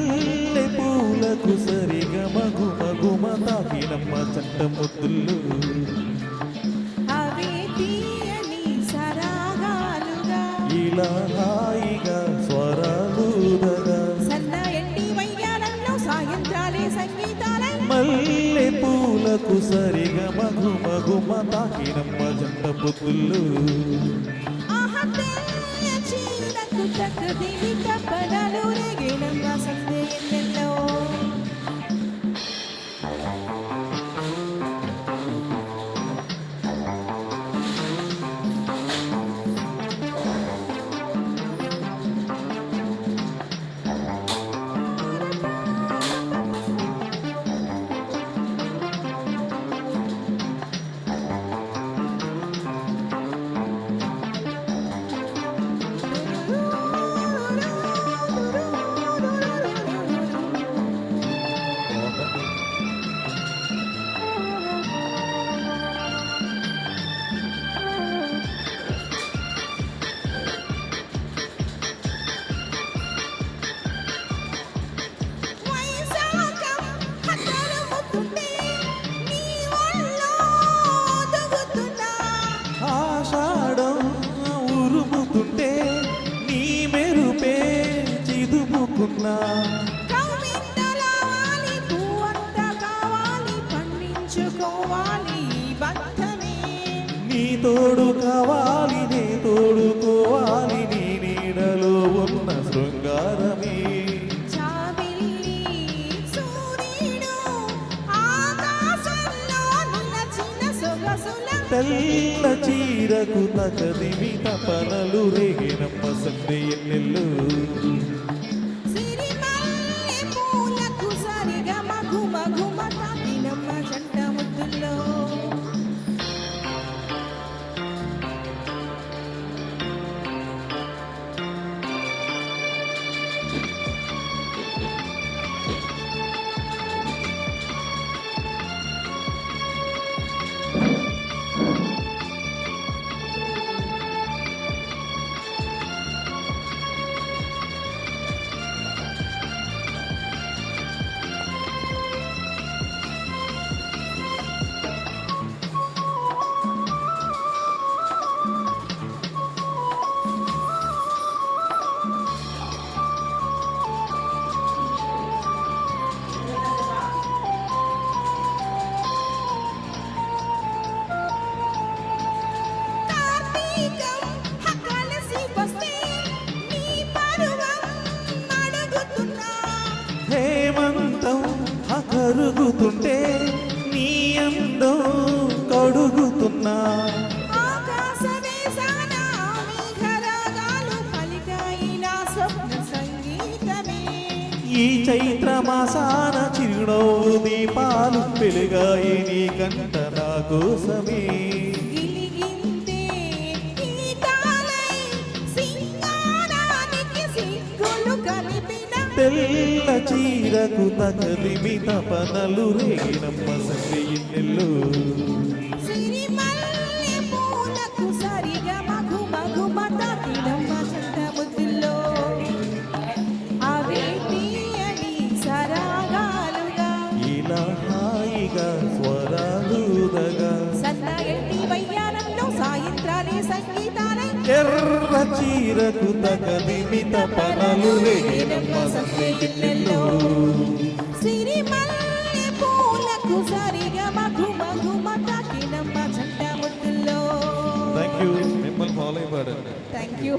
మల్లె పూలకు సరిగమ గుమ గుమ తాకినమ్మ చట్ట ముద్దులు అవే తీయని సరాగాలుగా ఇలా హాయిగా స్వరాలుదగా సన్న ఎండి వయ్యారంలో సాయంత్రాలే సంగీతాలై మల్లె పూలకు సరిగమ గుమ గుమ తాకినమ్మ జంట పొద్దులు చీరకు తక్కదివి తప్పనలు రేగినమ్మ సందే ఎన్నెల్లో కవితలావాలి పువ్వంత కావాలి పండించుకోవాలి బంధమే నీ తోడు కావాలి నీ తోడుకోవాలి నీ నీడలో ఉన్న శృంగారమే చాబిల్లి సూర్యుడు ఆకాశంలో నిలచిన సొగసుల తెల్ల చీరకు తకదిమి తపనలు రేగినమ్మ సందే ఎన్నెల్లు హేమంతం కరుగుతుంటే నీ అందం కడుగుతున్నా ఈ చైత్ర మాసాన చిరునవ్వు దీపాలు వెలుగాయి నీ కంట నా కోసమే తెల్ల చీరకు తగదిమి తపనలు రేగినమ్మ సందే ఎన్నెల్లు ఇలా హాయిగా స్వరాలుదగా సన్న ఎండి వయ్యారంలో సాయంత్రాలే సంగీతాలై ఎర్ర చీరకు తగదిమి తపనలు రేగినమ్మ సందే ఎన్నెల్లు సిరిమల్లె పూలకు సరిగమ ఘుమ ఘుమ తాకినమ్మ జంట ముద్దుల్లో థ్యాంక్ యూ మిమ్మల్ని ఫాలో అయిపోయాడు థ్యాంక్ యూ